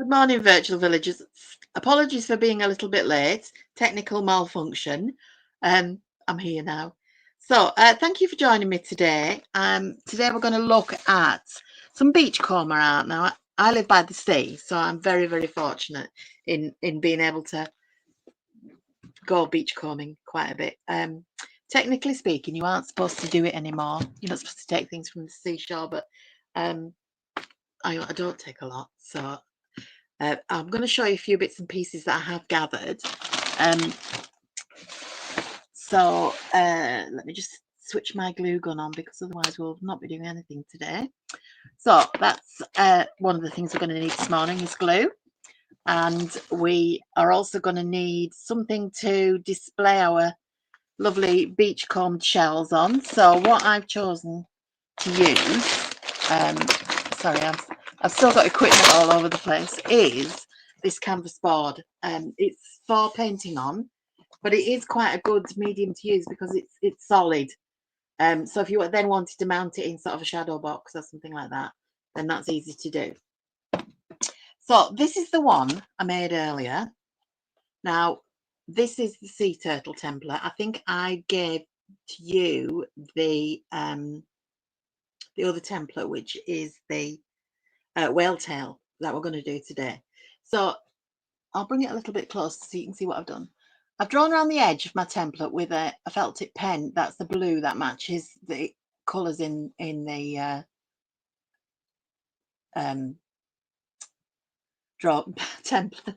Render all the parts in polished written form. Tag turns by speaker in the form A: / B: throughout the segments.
A: Good morning, virtual villagers. Apologies for being a little bit late. Technical malfunction. I'm here now. So thank you for joining me today. Today we're going to look at some beachcomber art. Now, I live by the sea, so I'm very, very fortunate in being able to go beachcombing quite a bit. Technically speaking, you aren't supposed to do it anymore. You're not supposed to take things from the seashore, but I don't take a lot, so I'm going to show you a few bits and pieces that I have gathered. Let me just switch my glue gun on, because otherwise we'll not be doing anything today. So that's one of the things we're going to need this morning is glue. And we are also going to need something to display our lovely beachcombed shells on. So what I've chosen to use, sorry, I've still got equipment all over the place, is this canvas board. It's for painting on, but it is quite a good medium to use because it's solid. So if you then wanted to mount it in sort of a shadow box or something like that, then that's easy to do. So this is the one I made earlier. Now, this is the sea turtle template. I think I gave to you the other template, which is the whale tail that we're going to do today. So I'll bring it a little bit closer so you can see what I've done. I've drawn around the edge of my template with a felt tip pen. That's the blue that matches the colours in the draw template.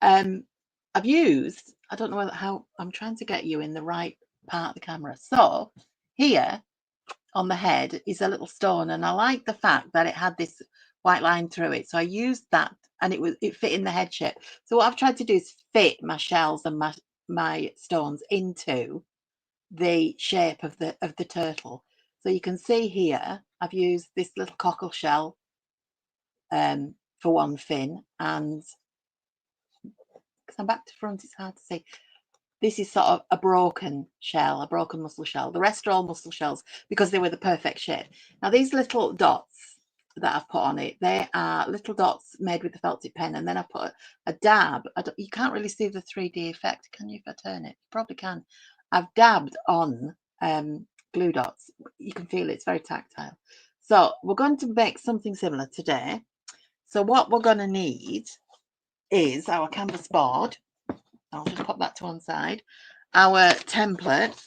A: I've used, I don't know how, I'm trying to get you in the right part of the camera. So here on the head is a little stone, and I like the fact that it had this white line through it. So I used that, and it fit in the head shape. So what I've tried to do is fit my shells and my stones into the shape of the turtle. So you can see here I've used this little cockle shell for one fin, and because I'm back to front, it's hard to see. This is sort of a broken shell, a broken mussel shell. The rest are all mussel shells because they were the perfect shape. Now these little dots that I've put on it, they are little dots made with the felt tip pen, and then I put a dab. You can't really see the 3D effect, can you, if I turn it? You probably can. I've dabbed on glue dots. You can feel it's very tactile. So we're going to make something similar today. So what we're going to need is our canvas board. I'll just pop that to one side. Our template,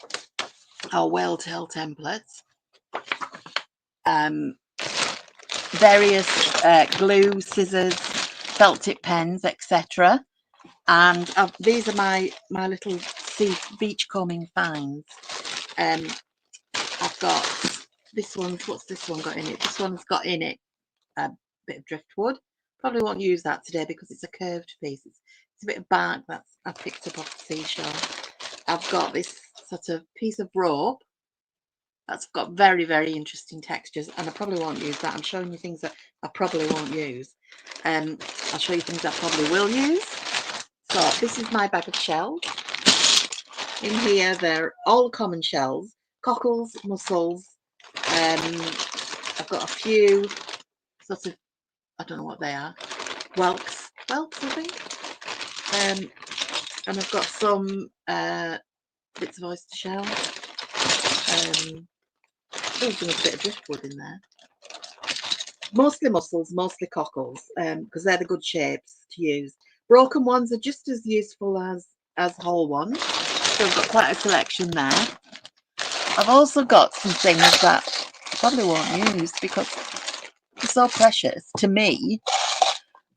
A: our whale tail templates, various glue, scissors, felt tip pens, etc. And these are my little beach combing finds. I've got this one. What's this one got in it? This one's got in it a bit of driftwood. Probably won't use that today because it's a curved piece. It's a bit of bark that I picked up off the seashore. I've got this sort of piece of rope that's got very, very interesting textures, and I probably won't use that. I'm showing you things that I probably won't use. I'll show you things I probably will use. So this is my bag of shells. In here, they're all common shells, cockles, mussels. I've got a few sort of, I don't know what they are, whelks, I think. And I've got some bits of oyster shell. There's a bit of driftwood in there. Mostly mussels, mostly cockles, because they're the good shapes to use. Broken ones are just as useful as whole ones. So I've got quite a selection there. I've also got some things that I probably won't use because they're so precious to me.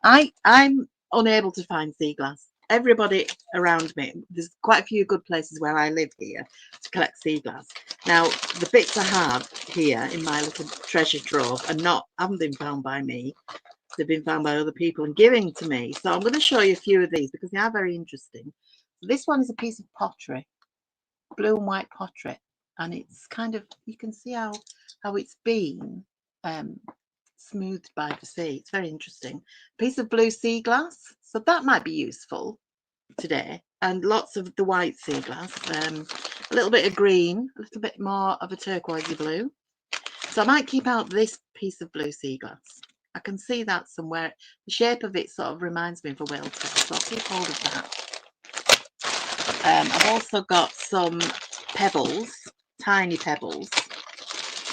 A: I'm unable to find sea glass. Everybody around me, there's quite a few good places where I live here to collect sea glass. Now, the bits I have here in my little treasure trove haven't been found by me. They've been found by other people and given to me. So I'm going to show you a few of these because they are very interesting. This one is a piece of pottery, blue and white pottery, and it's kind of, you can see how it's been smoothed by the sea. It's very interesting. Piece of blue sea glass, so that might be useful today, and lots of the white sea glass, a little bit of green, a little bit more of a turquoisey blue. So I might keep out this piece of blue sea glass. I can see that somewhere. The shape of it sort of reminds me of a whale tail, so I'll keep hold of that. I've also got some pebbles, tiny pebbles.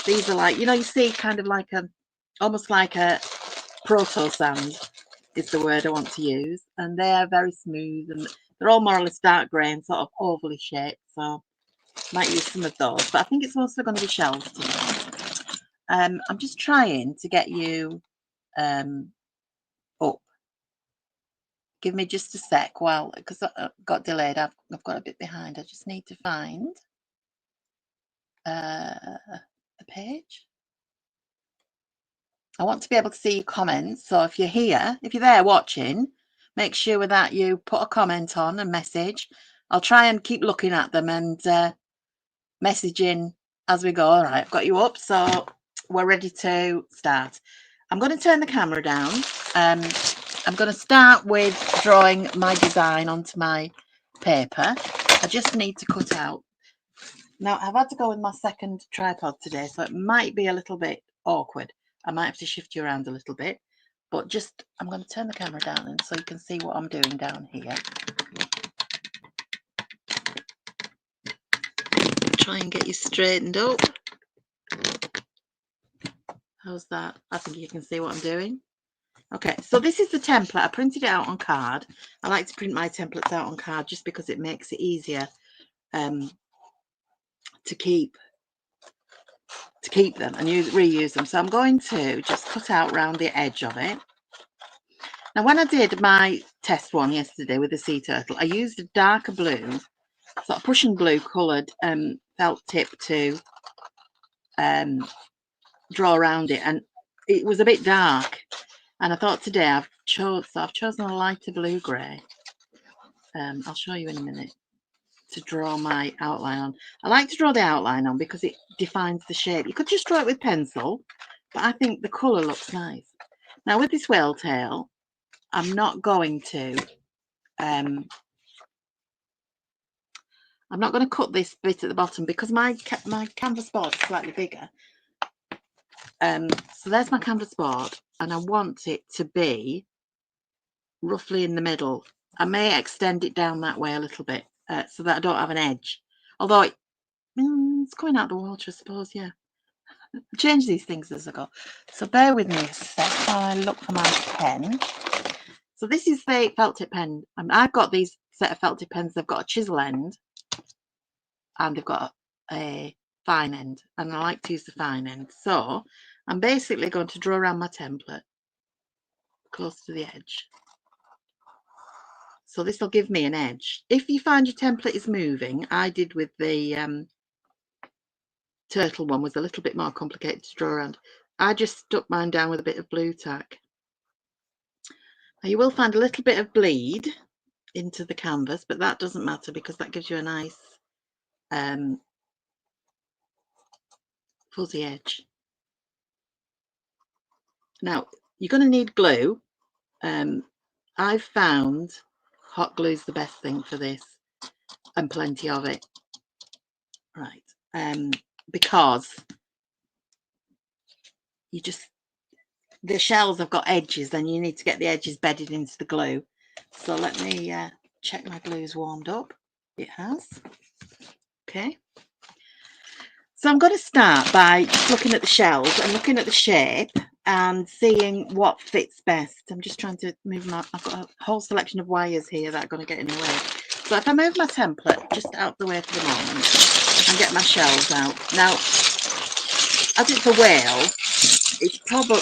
A: These are like, you know, you see kind of like a, almost like a proto sand is the word I want to use. And they are very smooth and they're all more or less dark grey and sort of ovally shaped. So might use some of those, but I think it's mostly going to be shells today. I'm just trying to get you up. Give me just a sec while, because I got delayed. I've got a bit behind. I just need to find the page. I want to be able to see your comments. So if you're here, if you're there watching, make sure that you put a comment on, a message. I'll try and keep looking at them and messaging as we go. All right, I've got you up, so we're ready to start. I'm going to turn the camera down. I'm going to start with drawing my design onto my paper. I just need to cut out. Now, I've had to go with my second tripod today, so it might be a little bit awkward. I might have to shift you around a little bit, but just, I'm going to turn the camera down and so you can see what I'm doing down here. Try and get you straightened up. How's that? I think you can see what I'm doing. Okay, so this is the template. I printed it out on card. I like to print my templates out on card just because it makes it easier to keep them and reuse them. So I'm going to just cut out around the edge of it. Now, when I did my test one yesterday with the sea turtle, I used a darker blue, sort of Prussian blue coloured felt tip to draw around it, and it was a bit dark. And I thought today I've chosen a lighter blue grey. I'll show you in a minute to draw my outline on. I like to draw the outline on because it defines the shape. You could just draw it with pencil, but I think the colour looks nice. Now with this whale tail, I'm not going to cut this bit at the bottom because my canvas board is slightly bigger. So there's my canvas board, and I want it to be roughly in the middle. I may extend it down that way a little bit so that I don't have an edge. Although it's going out the water, I suppose. Yeah, I change these things as I go. So bear with me a sec while I look for my pen. So this is the felt tip pen. I've got these set of felt tip pens. They've got a chisel end and they've got a fine end, and I like to use the fine end. So I'm basically going to draw around my template close to the edge. So this will give me an edge. If you find your template is moving, I did with the turtle one, was a little bit more complicated to draw around. I just stuck mine down with a bit of blue tack. Now you will find a little bit of bleed into the canvas, but that doesn't matter because that gives you a nice fuzzy edge. Now you're going to need glue. I've found hot glue is the best thing for this, and plenty of it. Right, because you just, the shells have got edges, then you need to get the edges bedded into the glue. So let me check my glue's warmed up. It has. Okay. So I'm going to start by just looking at the shells and looking at the shape and seeing what fits best. I'm just trying to move my, I've got a whole selection of wires here that are going to get in the way. So if I move my template just out the way for the moment and get my shells out. Now, as it's a whale,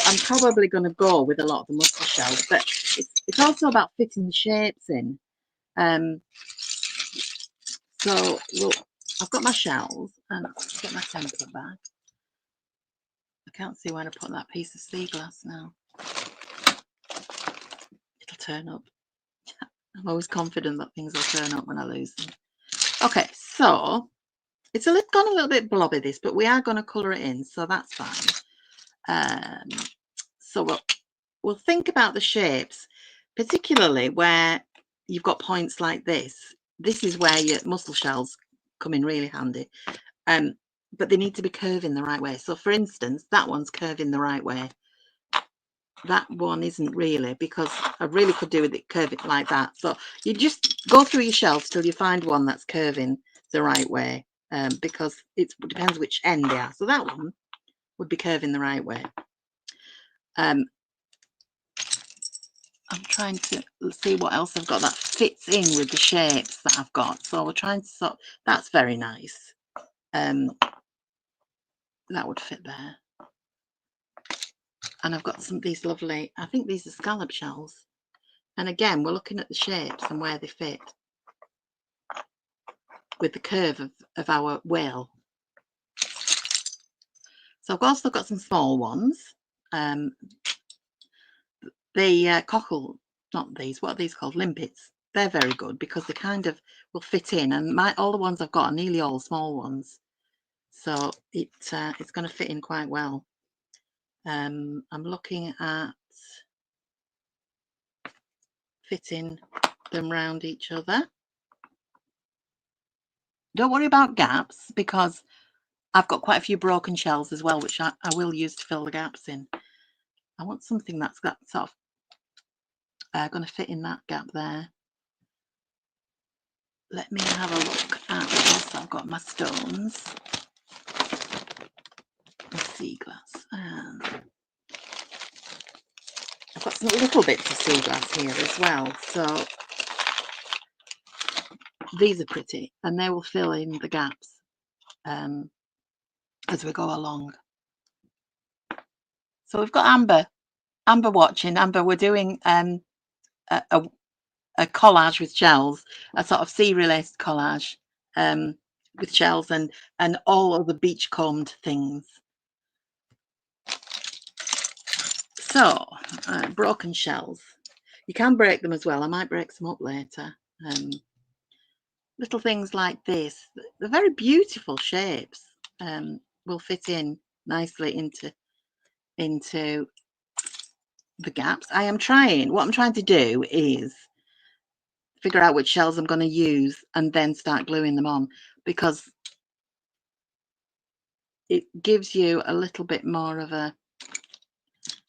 A: I'm probably going to go with a lot of the mussel shells, but it's also about fitting the shapes in. So I've got my shells and let's get my template back. I can't see where to put that piece of sea glass now. It'll turn up. I'm always confident that things will turn up when I lose them. Okay, so it's gone a little bit blobby this, but we are going to colour it in, so that's fine. So we'll think about the shapes, particularly where you've got points like this. This is where your mussel shells come in really handy. But they need to be curving the right way. So for instance, that one's curving the right way. that one isn't really, because I really could do with it curving like that. So you just go through your shelves till you find one that's curving the right way, because it depends which end they are. So that one would be curving the right way. I'm trying to see what else I've got that fits in with the shapes that I've got. So we're trying to sort. That's very nice. That would fit there. And I've got some of these lovely, I think these are scallop shells. And again, we're looking at the shapes and where they fit with the curve of our whale. So I've also got some small ones. The cockle, not these, what are these called? Limpets. They're very good because they kind of will fit in. And all the ones I've got are nearly all small ones. So it's going to fit in quite well. I'm looking at fitting them round each other. Don't worry about gaps, because I've got quite a few broken shells as well, which I will use to fill the gaps in. I want something that's got sort of going to fit in that gap there. Let me have a look at what else I've got. My stones, my sea glass, and I've got some little bits of sea glass here as well. So these are pretty, and they will fill in the gaps as we go along. So we've got Amber watching. Amber, we're doing a collage with shells, a sort of sea-related collage with shells and all of the beachcombed things. So broken shells, you can break them as well. I might break some up later. Little things like this, they're very beautiful shapes, will fit in nicely into the gaps. What I'm trying to do is figure out which shells I'm going to use and then start gluing them on, because it gives you a little bit more of a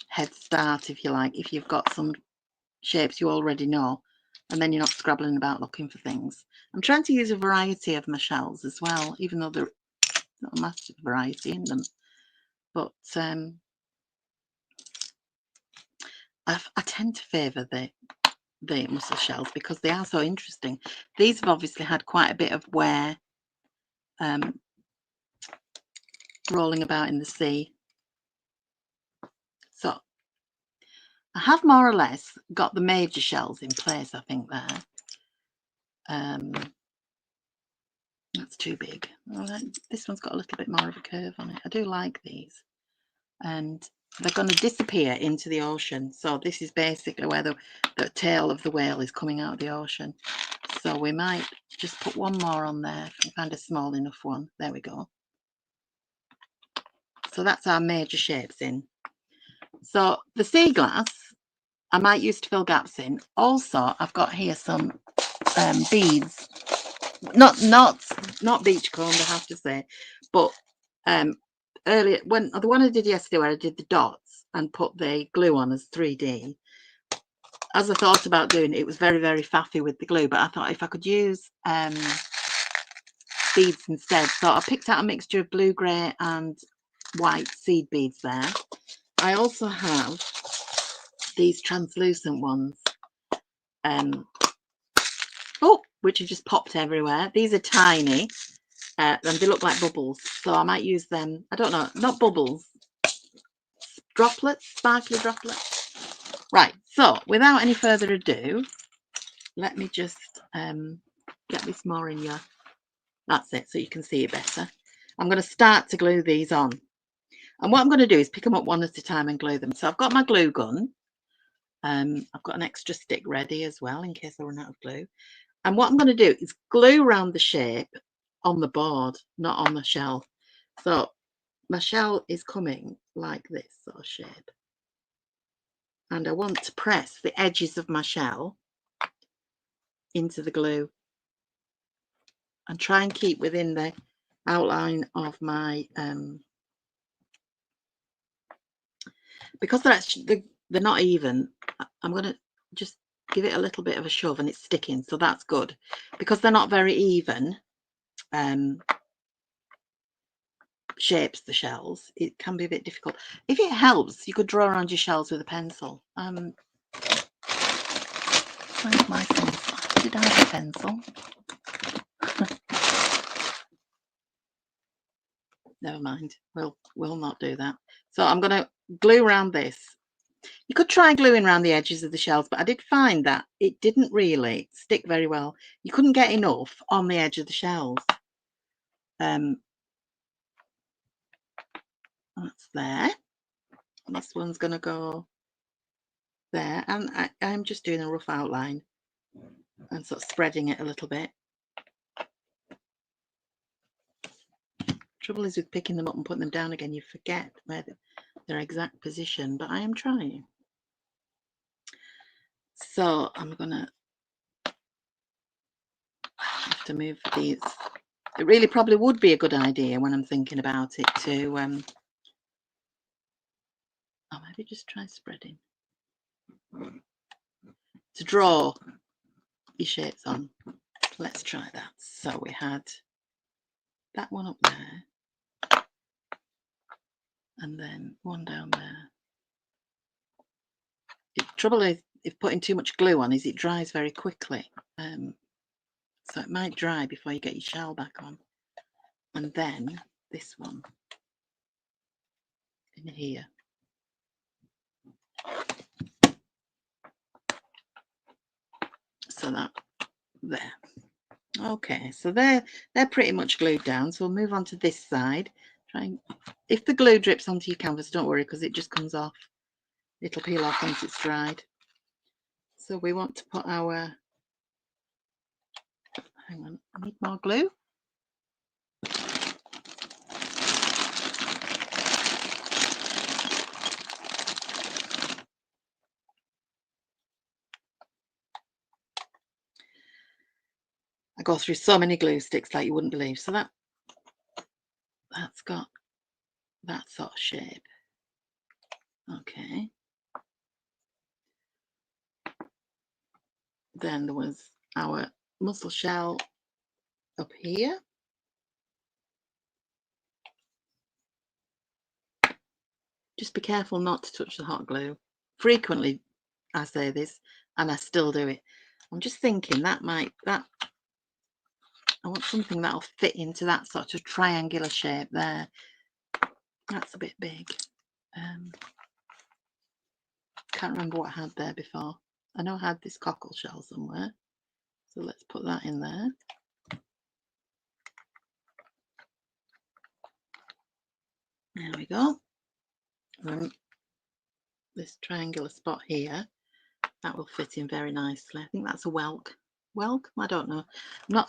A: head start, if you like, if you've got some shapes you already know, and then you're not scrabbling about looking for things. I'm trying to use a variety of my shells as well, even though there's not a massive variety in them. But I tend to favour the mussel shells because they are so interesting. These have obviously had quite a bit of wear rolling about in the sea. So I have more or less got the major shells in place, I think, there. That's too big. Well, this one's got a little bit more of a curve on it. I do like these. And they're going to disappear into the ocean. So this is basically where the tail of the whale is coming out of the ocean. So we might just put one more on there and find a small enough one. There we go. So that's our major shapes in. So the sea glass I might use to fill gaps in. Also, I've got here some beads. Not beachcomber, I have to say, but earlier, when the one I did yesterday where I did the dots and put the glue on as 3D, as I thought about doing it, it was very, very faffy with the glue, but I thought if I could use beads instead. So I picked out a mixture of blue, grey and white seed beads there. I also have these translucent ones, which have just popped everywhere. These are tiny and they look like bubbles, so I might use them. I don't know, not bubbles, droplets, sparkly droplets. Right, so without any further ado, let me just get this more in your, that's it, so you can see it better. I'm going to start to glue these on, and what I'm going to do is pick them up one at a time and glue them. So I've got my glue gun. I've got an extra stick ready as well in case I run out of glue. And what I'm going to do is glue around the shape on the board, not on the shell. So my shell is coming like this sort of shape. And I want to press the edges of my shell into the glue and try and keep within the outline of my, because they're not even. I'm going to just give it a little bit of a shove and it's sticking, so that's good. Because they're not very even shapes, the shells, it can be a bit difficult. If it helps, you could draw around your shells with a pencil. Where's my pencil? Did I have a pencil? Never mind, we'll not do that. So I'm going to glue around this. You could try gluing around the edges of the shells, but I did find that it didn't really stick very well. You couldn't get enough on the edge of the shells. That's there. This one's going to go there, and I'm just doing a rough outline and sort of spreading it a little bit. Trouble is with picking them up and putting them down again, you forget where their exact position, but I am trying. So I'm gonna have to move these. It really probably would be a good idea when I'm thinking about it to oh, maybe just try spreading, to draw your shapes on. Let's try that. So we had that one up there, and then one down there. The trouble is, if putting too much glue on, is it dries very quickly. So it might dry before you get your shell back on. And then this one in here. So that there. Okay, so they're pretty much glued down. So we'll move on to this side. If the glue drips onto your canvas, don't worry, because it just comes off. It'll peel off once it's dried. So we want to put our, hang on, I need more glue. I go through so many glue sticks like you wouldn't believe. So that's got that sort of shape. Okay. Then there was our mussel shell up here. Just be careful not to touch the hot glue. Frequently I say this and I still do it. I'm just thinking I want something that'll fit into that sort of triangular shape there. That's a bit big. Can't remember what I had there before. I know I had this cockle shell somewhere. So let's put that in there. There we go. This triangular spot here, that will fit in very nicely. I think that's a whelk. Whelk? I don't know. I'm not.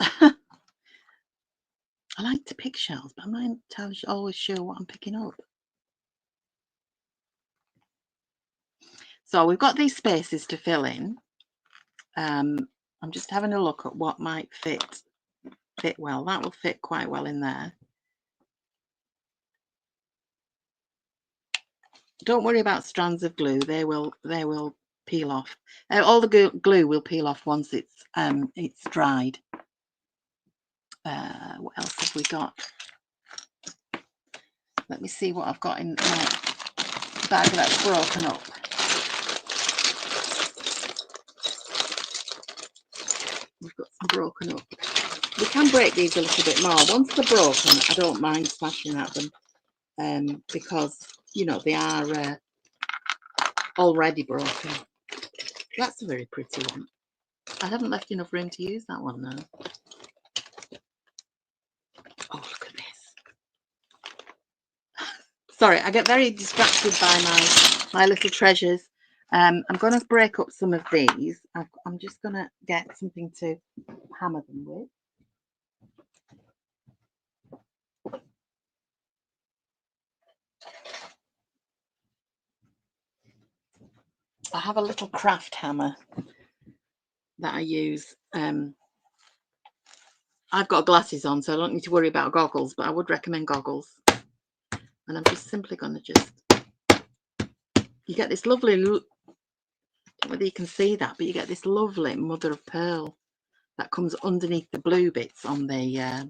A: I like to pick shells, but I'm not entirely always sure what I'm picking up. So we've got these spaces to fill in. I'm just having a look at what might fit well. That will fit quite well in there. Don't worry about strands of glue. They will peel off. All the glue will peel off once it's dried. What else have we got? Let me see what I've got in my bag that's broken up. We've got some broken up. We can break these a little bit more. Once they're broken, I don't mind smashing at them because, you know, they are already broken. That's a very pretty one. I haven't left enough room to use that one now. Oh, look at this. Sorry, I get very distracted by my little treasures. I'm going to break up some of these. I'm just going to get something to hammer them with. I have a little craft hammer that I use. I've got glasses on, so I don't need to worry about goggles, but I would recommend goggles. And I'm just simply going to just you get this lovely, I don't know whether you can see that, but you get this lovely mother of pearl that comes underneath the blue bits on the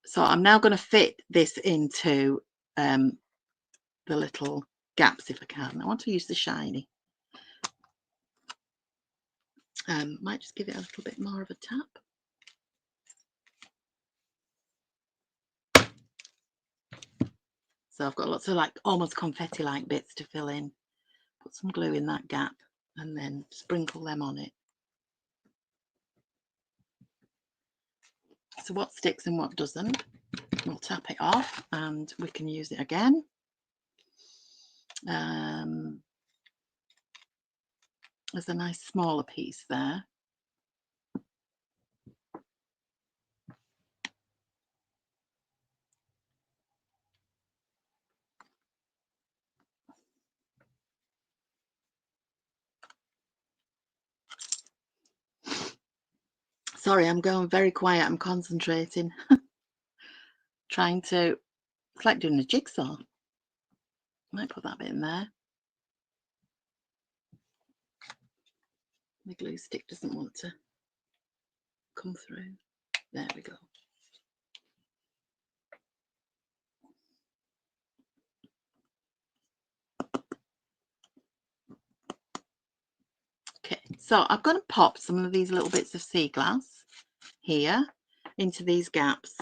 A: so I'm now going to fit this into the little gaps if I can. I want to use the shiny. Might just give it a little bit more of a tap. So I've got lots of like almost confetti like bits to fill in. Put some glue in that gap and then sprinkle them on it. So what sticks and what doesn't, we'll tap it off and we can use it again. There's a nice smaller piece there. Sorry, I'm going very quiet. I'm concentrating. Trying to, it's like doing a jigsaw. Might put that bit in there. The glue stick doesn't want to come through. There we go. Okay, so I'm going to pop some of these little bits of sea glass here into these gaps.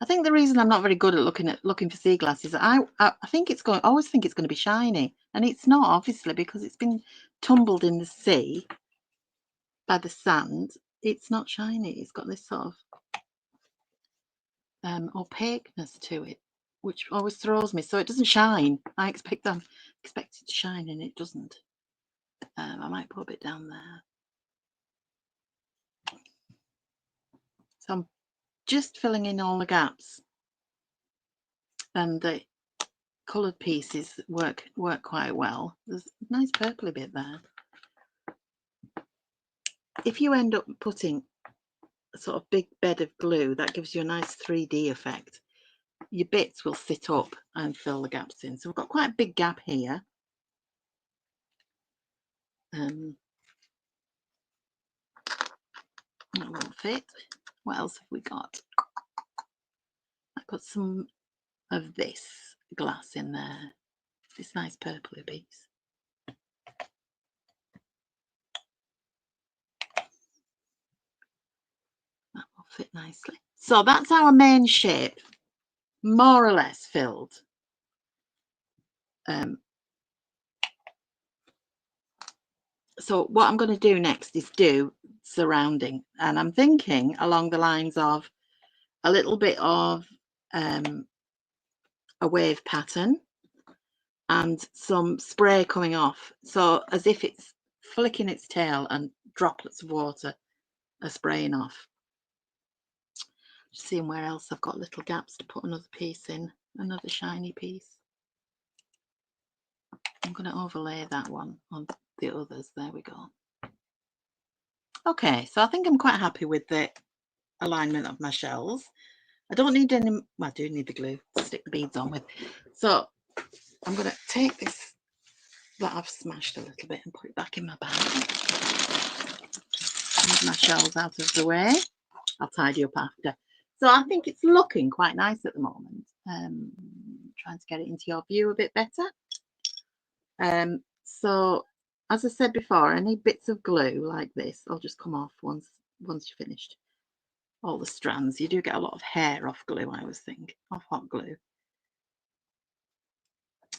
A: I think the reason I'm not very good at looking for sea glass is that I think it's going. I always think it's going to be shiny, and it's not, obviously, because it's been tumbled in the sea by the sand. It's not shiny. It's got this sort of opaqueness to it, which always throws me. So it doesn't shine. I expect it to shine, and it doesn't. I might put a bit down there. So I'm just filling in all the gaps, and the coloured pieces work quite well. There's a nice purpley bit there. If you end up putting a sort of big bed of glue, that gives you a nice 3D effect. Your bits will sit up and fill the gaps in. So we've got quite a big gap here. That won't fit. What else have we got? I've got some of this glass in there. This nice purpley piece. That will fit nicely. So that's our main shape, more or less filled. So what I'm going to do next is do surrounding, and I'm thinking along the lines of a little bit of a wave pattern and some spray coming off, so as if it's flicking its tail and droplets of water are spraying off. Just seeing where else I've got little gaps to put another piece in, another shiny piece. I'm going to overlay that one on the others. There we go. Okay, so I think I'm quite happy with the alignment of my shells. I don't need any, well, I do need the glue to stick the beads on with. So I'm going to take this that I've smashed a little bit and put it back in my bag. Move my shells out of the way. I'll tidy up after. So I think it's looking quite nice at the moment. Trying to get it into your view a bit better. So as I said before, any bits of glue like this, I'll just come off once you're finished. All the strands, you do get a lot of hair off glue, I always think, off hot glue.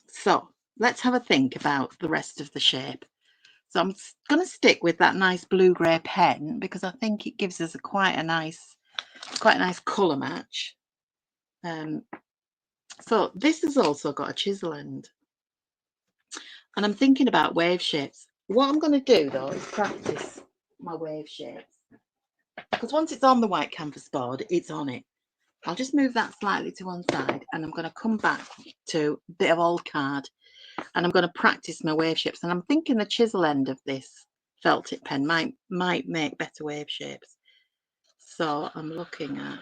A: So let's have a think about the rest of the shape. So I'm going to stick with that nice blue-grey pen because I think it gives us quite a nice colour match. So this has also got a chisel end, and I'm thinking about wave shapes. What I'm going to do though is practice my wave shapes, because once it's on the white canvas board, it's on it. I'll just move that slightly to one side, and I'm going to come back to a bit of old card, and I'm going to practice my wave shapes. And I'm thinking the chisel end of this felt tip pen might make better wave shapes. So I'm looking at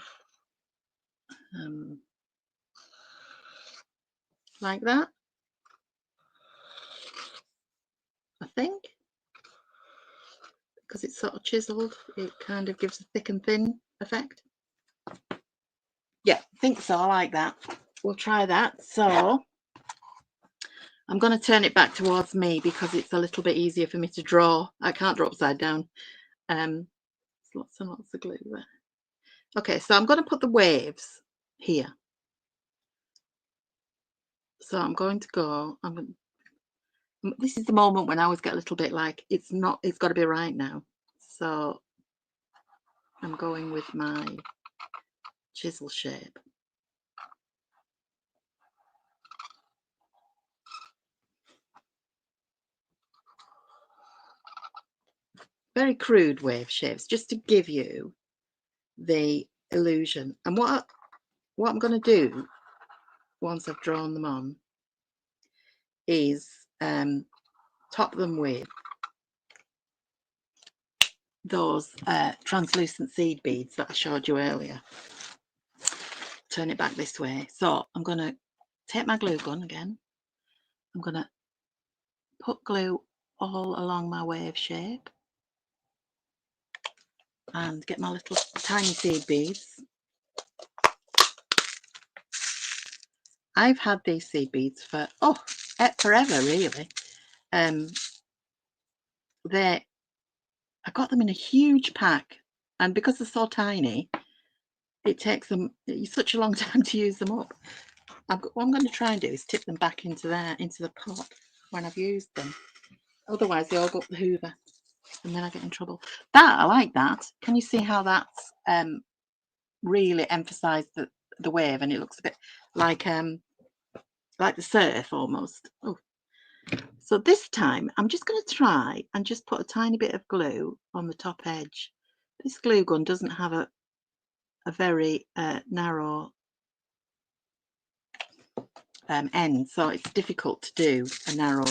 A: like that, I think, because it's sort of chiseled, it kind of gives a thick and thin effect. Yeah, I think so. I like that. We'll try that. So I'm going to turn it back towards me because it's a little bit easier for me to draw. I can't draw upside down. There's lots and lots of glue there. Okay, so I'm going to put the waves here. So I'm going to go, this is the moment when I always get a little bit like, it's got to be right now. So I'm going with my chisel shape. Very crude wave shapes, just to give you the illusion. And what I'm going to do once I've drawn them on is top them with those translucent seed beads that I showed you earlier. Turn it back this way. So I'm going to take my glue gun again. I'm going to put glue all along my wave shape and get my little tiny seed beads. I've had these seed beads for forever, really. I got them in a huge pack, and because they're so tiny, it takes them such a long time to use them up. What I'm going to try and do is tip them back into the pot when I've used them. Otherwise, they all go up the hoover, and then I get in trouble. I like that. Can you see how that's really emphasised the wave, and it looks a bit like the surf almost. Oh. So this time I'm just going to try and just put a tiny bit of glue on the top edge. This glue gun doesn't have a very narrow end, so it's difficult to do a narrow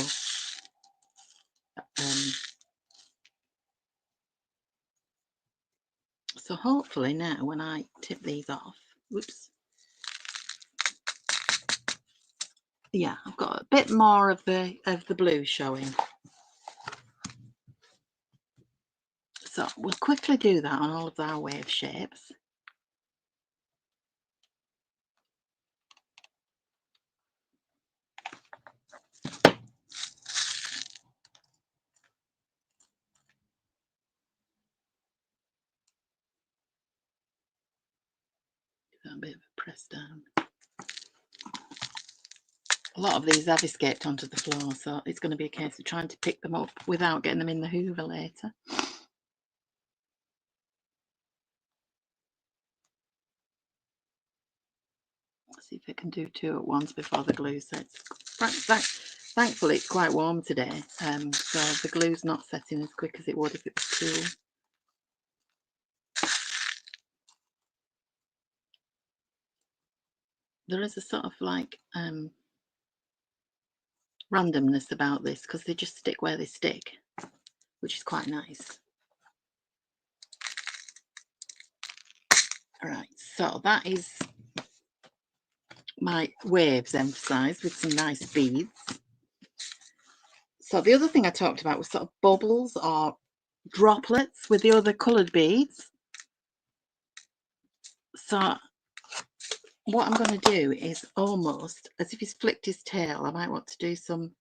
A: so hopefully now when I tip these off, whoops, yeah, I've got a bit more of the blue showing. So we'll quickly do that on all of our wave shapes. A bit of a press down. A lot of these have escaped onto the floor, so it's going to be a case of trying to pick them up without getting them in the hoover later. Let's see if I can do two at once before the glue sets. Thankfully, it's quite warm today, so the glue's not setting as quick as it would if it was cool. There is a sort of like randomness about this because they just stick where they stick, which is quite nice. All right, so that is my waves emphasized with some nice beads. So the other thing I talked about was sort of bubbles or droplets with the other coloured beads. So what I'm going to do is almost as if he's flicked his tail, I might want to do some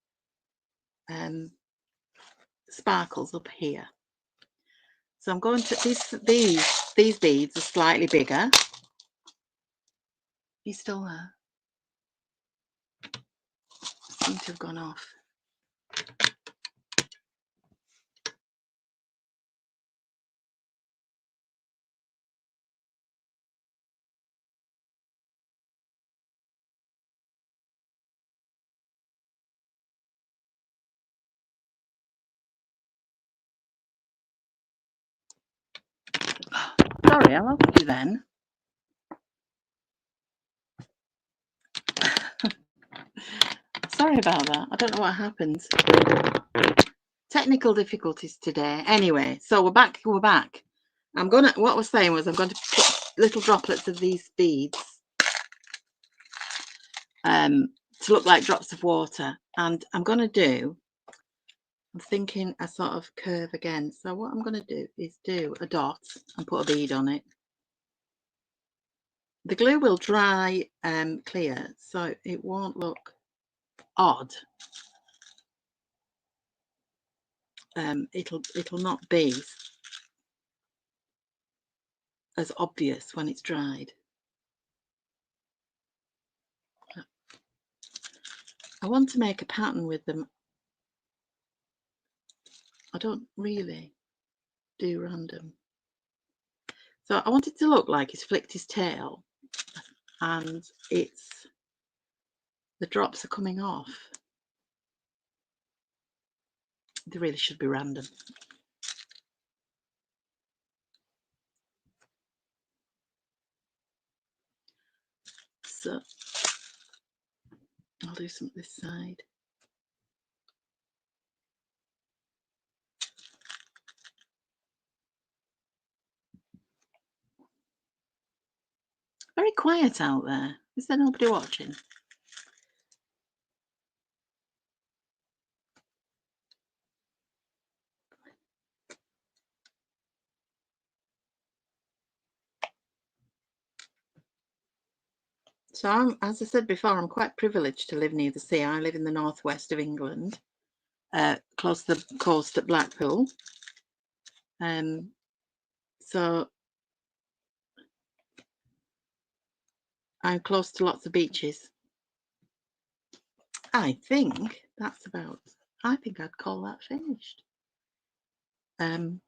A: sparkles up here. So I'm going to these beads are slightly bigger. He's still there. Seem to have gone off. Sorry, I lost you then. Sorry about that. I don't know what happened. Technical difficulties today. Anyway, so we're back. what I was saying was I'm going to put little droplets of these beads to look like drops of water, and I'm thinking a sort of curve again. So what I'm going to do is do a dot and put a bead on it. The glue will dry clear, so it won't look odd. It'll not be as obvious when it's dried. I want to make a pattern with them. I don't really do random. So I want it to look like he's flicked his tail and the drops are coming off. They really should be random. So I'll do some this side. Very quiet out there. Is there nobody watching? So as I said before, I'm quite privileged to live near the sea. I live in the northwest of England, close to the coast at Blackpool. So I'm close to lots of beaches. I think I'd call that finished. I'm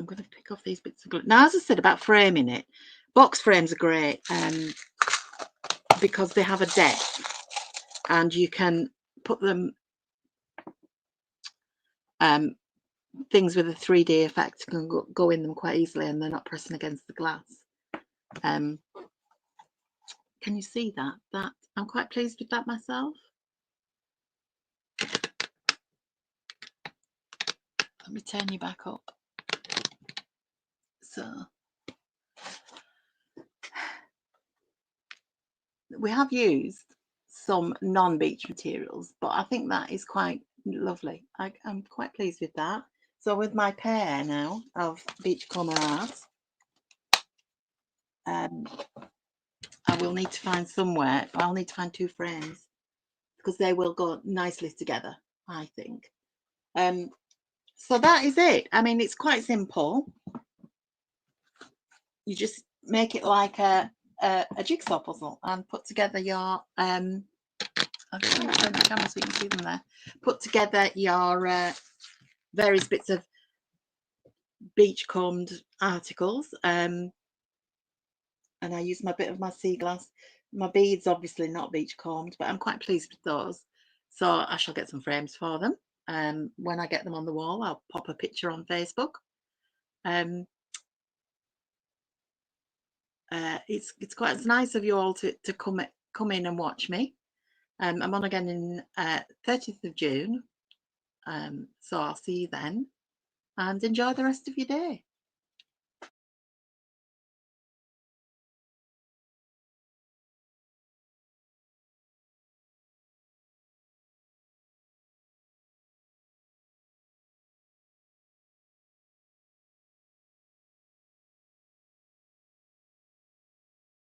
A: going to pick off these bits of glue. Now, as I said about framing it, box frames are great because they have a depth and you can put them, things with a 3D effect can go in them quite easily and they're not pressing against the glass. Can you see that? I'm quite pleased with that myself. Let me turn you back up. So we have used some non-beach materials, but I think that is quite lovely. I'm quite pleased with that. So with my pair now of Beachcomber art, I will need to find somewhere. I'll need to find 2 frames because they will go nicely together, I think. So that is it. I mean, it's quite simple. You just make it like a jigsaw puzzle and put together your I'll just turn the camera so you can see them there. Put together your various bits of beachcombed articles, and I use my bit of my sea glass. My beads obviously not beachcombed, but I'm quite pleased with those. So I shall get some frames for them. When I get them on the wall, I'll pop a picture on Facebook. It's nice of you all to come in and watch me. I'm on again in 30th of June. So I'll see you then and enjoy the rest of your day.